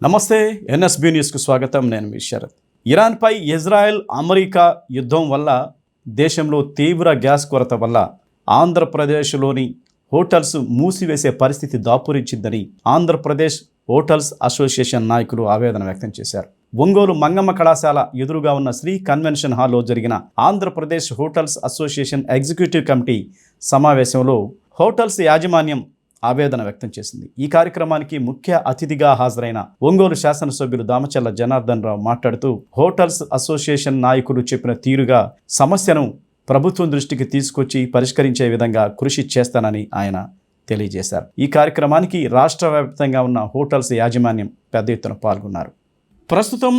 నమస్తే, ఎన్ఎస్బి న్యూస్కు స్వాగతం. నేను మీ శరత్. ఇరాన్పై ఇజ్రాయెల్ అమెరికా యుద్ధం వల్ల దేశంలో తీవ్ర గ్యాస్ కొరత వల్ల ఆంధ్రప్రదేశ్లోని హోటల్స్ మూసివేసే పరిస్థితి దాపురించిందని ఆంధ్రప్రదేశ్ హోటల్స్ అసోసియేషన్ నాయకులు ఆవేదన వ్యక్తం చేశారు. ఒంగోలు మంగమ్మ కళాశాల ఎదురుగా ఉన్న శ్రీ కన్వెన్షన్ హాల్లో జరిగిన Andhra Pradesh hotels association executive committee సమావేశంలో హోటల్స్ యాజమాన్యం ఆవేదన వ్యక్తం చేసింది. ఈ కార్యక్రమానికి ముఖ్య అతిథిగా హాజరైన ఒంగోలు శాసనసభ్యులు దామచర్ల జనార్దన్ రావు మాట్లాడుతూ హోటల్స్ అసోసియేషన్ నాయకులు చెప్పిన తీరుగా సమస్యను ప్రభుత్వం దృష్టికి తీసుకొచ్చి పరిష్కరించే విధంగా కృషి చేస్తానని ఆయన తెలియజేశారు. ఈ కార్యక్రమానికి రాష్ట్ర వ్యాప్తంగా ఉన్న హోటల్స్ యాజమాన్యం పెద్ద ఎత్తున పాల్గొన్నారు. ప్రస్తుతం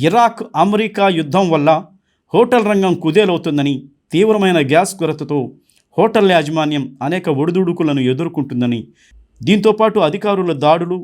ఇరాక్ అమెరికా యుద్ధం వల్ల హోటల్ రంగం కుదేలవుతుందని, తీవ్రమైన గ్యాస్ కొరతతో హోటల్ యాజమాన్యం అనేక ఒడిదుడుకులను ఎదుర్కొంటుందని, దీంతోపాటు అధికారుల దాడులు,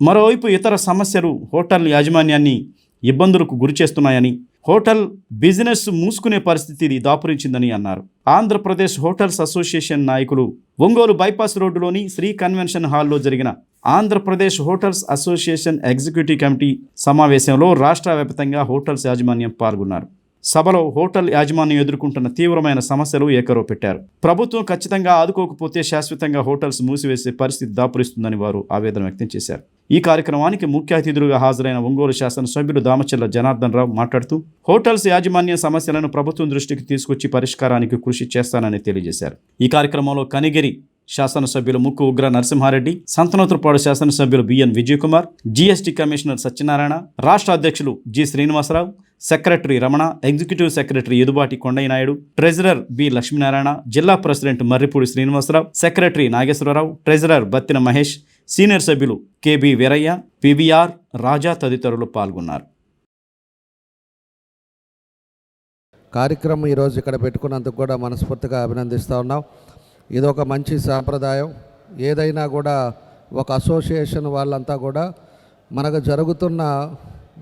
మరోవైపు ఇతర సమస్యలు హోటల్ యాజమాన్యాన్ని ఇబ్బందులకు గురిచేస్తున్నాయని, హోటల్ బిజినెస్ మూసుకునే పరిస్థితి దాపురించిందని అన్నారు. ఆంధ్రప్రదేశ్ హోటల్స్ అసోసియేషన్ నాయకులు ఒంగోలు బైపాస్ రోడ్డులోని శ్రీ కన్వెన్షన్ హాల్లో జరిగిన Andhra Pradesh hotels association executive committee సమావేశంలో రాష్ట్ర వ్యాప్తంగా హోటల్స్ యాజమాన్యం పాల్గొన్నారు. సభలో హోటల్ యాజమాన్యం ఎదుర్కొంటున్న తీవ్రమైన సమస్యలు ఏకరో పెట్టారు. ప్రభుత్వం ఖచ్చితంగా ఆదుకోకపోతే శాశ్వతంగా హోటల్స్ మూసివేసే పరిస్థితి దాపురిస్తుందని వారు ఆవేదన వ్యక్తం చేశారు. ఈ కార్యక్రమానికి ముఖ్య అతిథులుగా హాజరైన ఒంగోలు శాసనసభ్యులు దామచర్ల జనార్దన్ రావు మాట్లాడుతూ హోటల్స్ యాజమాన్య సమస్యలను ప్రభుత్వం దృష్టికి తీసుకొచ్చి పరిష్కారానికి కృషి చేస్తానని తెలియజేశారు. ఈ కార్యక్రమంలో కనిగిరి శాసనసభ్యులు ముక్కు ఉగ్ర నరసింహారెడ్డి, సంతనోతులపాడు శాసనసభ్యులు BN Vijayakumar, GST commissioner Satyanarayana, రాష్ట్ర అధ్యక్షులు G Srinivasarao, secretary Ramana, executive secretary Edubati Kondaiah Naidu, treasurer B Lakshminarayana, జిల్లా president Marripudi Srinivasarao, secretary Nageswararao, treasurer Battina Mahesh, senior సభ్యులు కెబి వీరయ్య, పివిఆర్ రాజా తదితరులు పాల్గొన్నారు. కార్యక్రమం ఈరోజు ఇక్కడ పెట్టుకున్నందుకు కూడా మనస్ఫూర్తిగా అభినందిస్తూ ఉన్నాం. ఇదొక మంచి సాంప్రదాయం. ఏదైనా కూడా ఒక అసోసియేషన్ వాళ్ళంతా కూడా మనకు జరుగుతున్న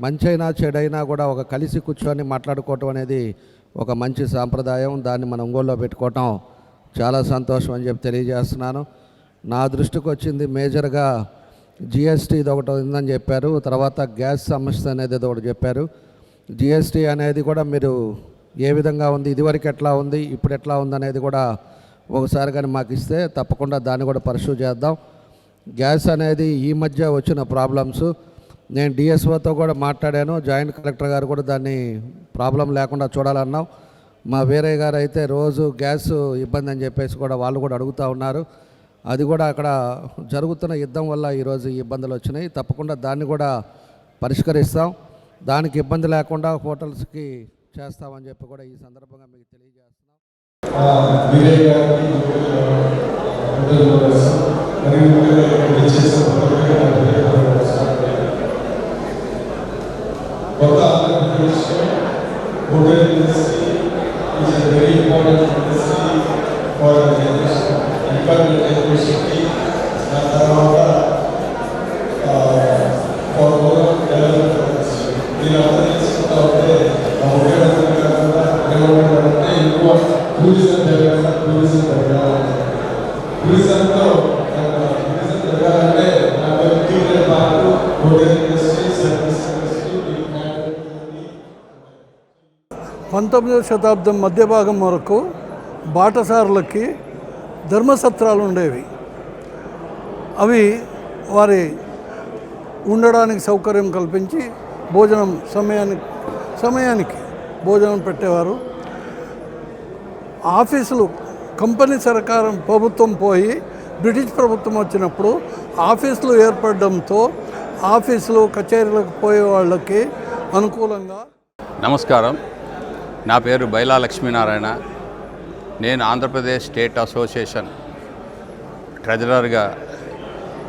మంచైనా చెడైనా కూడా ఒక కలిసి కూర్చొని మాట్లాడుకోవటం అనేది ఒక మంచి సాంప్రదాయం. దాన్ని మన ఒంగోలులో పెట్టుకోవటం చాలా సంతోషం అని చెప్పి తెలియజేస్తున్నాను. నా దృష్టికి వచ్చింది మేజర్గా జిఎస్టీ ఇది ఒకటి ఉందని చెప్పారు, తర్వాత గ్యాస్ సమస్య అనేది ఒకటి చెప్పారు. జిఎస్టీ అనేది కూడా మీరు ఏ విధంగా ఉంది, ఇదివరకు ఎట్లా ఉంది, ఇప్పుడు ఎట్లా ఉంది అనేది కూడా ఒకసారి కానీ మాకు ఇస్తే తప్పకుండా దాన్ని కూడా పర్సూ చేద్దాం. గ్యాస్ అనేది ఈ మధ్య వచ్చిన ప్రాబ్లమ్స్, నేను డిఎస్ఓతో కూడా మాట్లాడాను, జాయింట్ కలెక్టర్ గారు కూడా దాన్ని ప్రాబ్లం లేకుండా చూడాలన్నాం. మా వేరే గారు అయితే రోజు గ్యాస్ ఇబ్బంది అని చెప్పేసి కూడా వాళ్ళు కూడా అడుగుతూ ఉన్నారు. అది కూడా అక్కడ జరుగుతున్న యుద్ధం వల్ల ఈరోజు ఈ ఇబ్బందులు వచ్చినాయి. తప్పకుండా దాన్ని కూడా పరిష్కరిస్తాం. దానికి ఇబ్బంది లేకుండా హోటల్స్కి చేస్తామని చెప్పి కూడా ఈ సందర్భంగా మీకు తెలియజేస్తున్నాం. Hotel industry is a very important industry for the generation, employment generation, and for overall development of the industry. In other instances out there, the hotel development, tourism development, tourism development. Tourism అంటే hotel industry, service industry. 19వ శతాబ్దం మధ్య భాగం వరకు బాటసారులకి ధర్మసత్రాలు ఉండేవి. అవి వారి ఉండడానికి సౌకర్యం కల్పించి భోజనం సమయానికి భోజనం పెట్టేవారు. ఆఫీసులు కంపెనీ సర్కారం ప్రభుత్వం పోయి బ్రిటిష్ ప్రభుత్వం వచ్చినప్పుడు ఆఫీసులు ఏర్పడడంతో ఆఫీసులు కచేరీలకు పోయే వాళ్ళకి అనుకూలంగా. నమస్కారం, నా పేరు బైలా లక్ష్మీనారాయణ. నేను ఆంధ్రప్రదేశ్ స్టేట్ అసోసియేషన్ ట్రెజరర్గా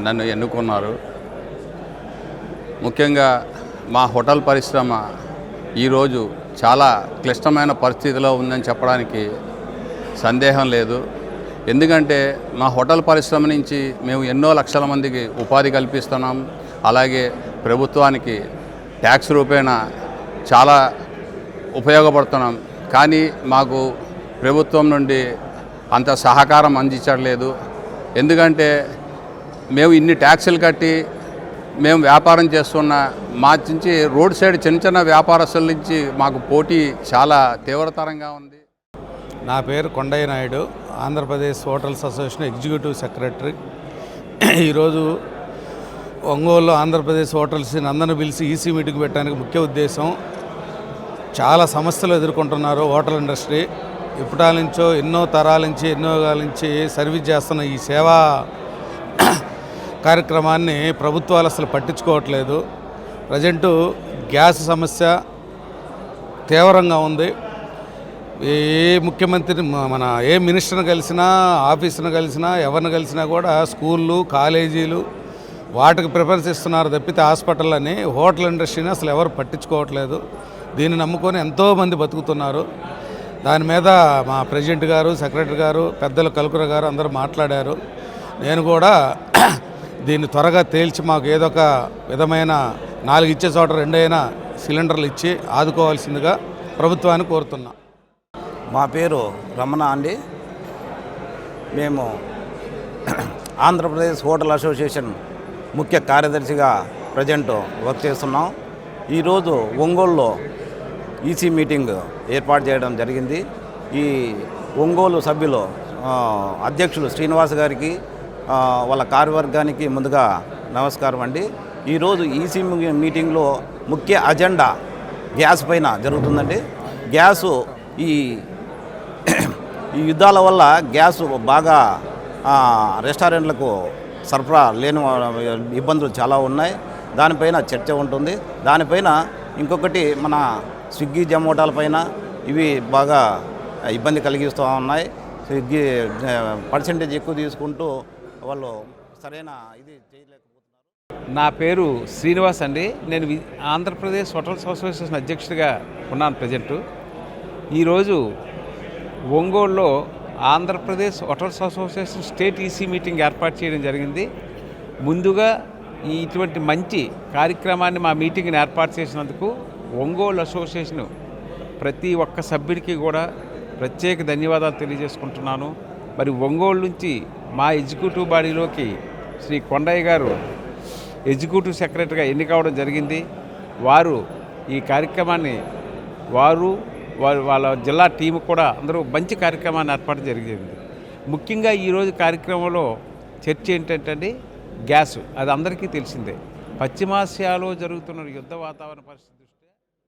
నన్ను ఎన్నుకున్నారు. ముఖ్యంగా మా హోటల్ పరిశ్రమ ఈరోజు చాలా క్లిష్టమైన పరిస్థితిలో ఉందని చెప్పడానికి సందేహం లేదు. ఎందుకంటే మా హోటల్ పరిశ్రమ నుంచి మేము ఎన్నో లక్షల మందికి ఉపాధి కల్పిస్తున్నాం. అలాగే ప్రభుత్వానికి ట్యాక్స్ రూపేణా చాలా ఉపయోగపడుతున్నాం. కానీ మాకు ప్రభుత్వం నుండి అంత సహకారం అందించట్లేదు. ఎందుకంటే మేము ఇన్ని ట్యాక్సులు కట్టి మేము వ్యాపారం చేస్తున్న మా నుంచి రోడ్ సైడ్ చిన్న చిన్న వ్యాపారస్తుల నుంచి మాకు పోటీ చాలా తీవ్రతరంగా ఉంది. నా పేరు Kondaiah Naidu, Andhra Pradesh hotels association executive secretary. ఈరోజు ఒంగోలులో ఆంధ్రప్రదేశ్ హోటల్స్ అందరిని పిలిచి ఈసీ మీటింగ్ పెట్టడానికి ముఖ్య ఉద్దేశం, చాలా సమస్యలు ఎదుర్కొంటున్నారు హోటల్ ఇండస్ట్రీ. ఇప్పటాల నుంచో ఎన్నో తరాల నుంచి ఎన్నో యుగాల నుంచి సర్వీస్ చేస్తున్న ఈ సేవా కార్యక్రమాన్ని ప్రభుత్వాలు అసలు పట్టించుకోవట్లేదు. ప్రజెంటు గ్యాస్ సమస్య తీవ్రంగా ఉంది. ఏ ముఖ్యమంత్రిని ఏ మినిస్టర్ని కలిసినా, ఆఫీసును కలిసినా, ఎవరిని కలిసినా కూడా స్కూళ్ళు, కాలేజీలు వాటికి ప్రిఫరెన్స్ ఇస్తున్నారు తప్పితే హాస్పిటల్ హోటల్ ఇండస్ట్రీని అసలు ఎవరు పట్టించుకోవట్లేదు. దీన్ని నమ్ముకొని ఎంతోమంది బతుకుతున్నారు. దాని మీద మా ప్రెసిడెంట్ గారు, సెక్రటరీ గారు, పెద్దలు కలుకుర గారు అందరూ మాట్లాడారు. నేను కూడా దీన్ని త్వరగా తేల్చి మాకు ఏదో ఒక విధమైన 4 ఇచ్చే చోట 2 అయినా సిలిండర్లు ఇచ్చి ఆదుకోవాల్సిందిగా ప్రభుత్వాన్ని కోరుతున్నా. మా పేరు రమణ అండి. మేము ఆంధ్రప్రదేశ్ హోటల్ అసోసియేషన్ ముఖ్య కార్యదర్శిగా ప్రజెంట్ వర్క్ చేస్తున్నాం. ఈరోజు ఒంగోలులో ఈసీ మీటింగ్ ఏర్పాటు చేయడం జరిగింది. ఈ ఒంగోలు సభ్యులు అధ్యక్షులు శ్రీనివాస్ గారికి, వాళ్ళ కార్యవర్గానికి ముందుగా నమస్కారం అండి. ఈరోజు ఈసీ మీటింగ్లో ముఖ్య అజెండా గ్యాస్ పైన జరుగుతుందండి. గ్యాసు ఈ యుద్ధాల వల్ల గ్యాసు బాగా రెస్టారెంట్లకు సరఫరా లేని ఇబ్బందులు చాలా ఉన్నాయి. దానిపైన చర్చ ఉంటుంది. దానిపైన ఇంకొకటి మన స్విగ్గీ జొమాటోల పైన ఇవి బాగా ఇబ్బంది కలిగిస్తూ ఉన్నాయి. స్విగ్గీ పర్సెంటేజ్ ఎక్కువ తీసుకుంటూ వాళ్ళు సరైన ఇది చేయలేకపోతున్నారు. నా పేరు శ్రీనివాస్ అండి. నేను ఆంధ్రప్రదేశ్ హోటల్స్ అసోసియేషన్ అధ్యక్షుడిగా ఉన్నాను ప్రజెంటు. ఈరోజు ఒంగోలులో Andhra Pradesh hotels association state EC meeting ఏర్పాటు చేయడం జరిగింది. ముందుగా ఇటువంటి మంచి కార్యక్రమాన్ని మా మీటింగ్ని ఏర్పాటు చేసినందుకు ఒంగోలు అసోసియేషన్ ప్రతి ఒక్క సభ్యుడికి కూడా ప్రత్యేక ధన్యవాదాలు తెలియజేసుకుంటున్నాను. మరి ఒంగోలు నుంచి మా ఎగ్జిక్యూటివ్ బాడీలోకి శ్రీ కొండయ్య గారు ఎగ్జిక్యూటివ్ సెక్రటరీగా ఎన్నికవడం జరిగింది. వారు ఈ కార్యక్రమాన్ని వాళ్ళ జిల్లా టీము కూడా అందరూ మంచి కార్యక్రమాన్ని ఏర్పాటు జరిగింది. ముఖ్యంగా ఈరోజు కార్యక్రమంలో చర్చ ఏంటంటే గ్యాసు. అది అందరికీ తెలిసిందే. పశ్చిమాసియాలో జరుగుతున్న యుద్ధ వాతావరణ పరిస్థితి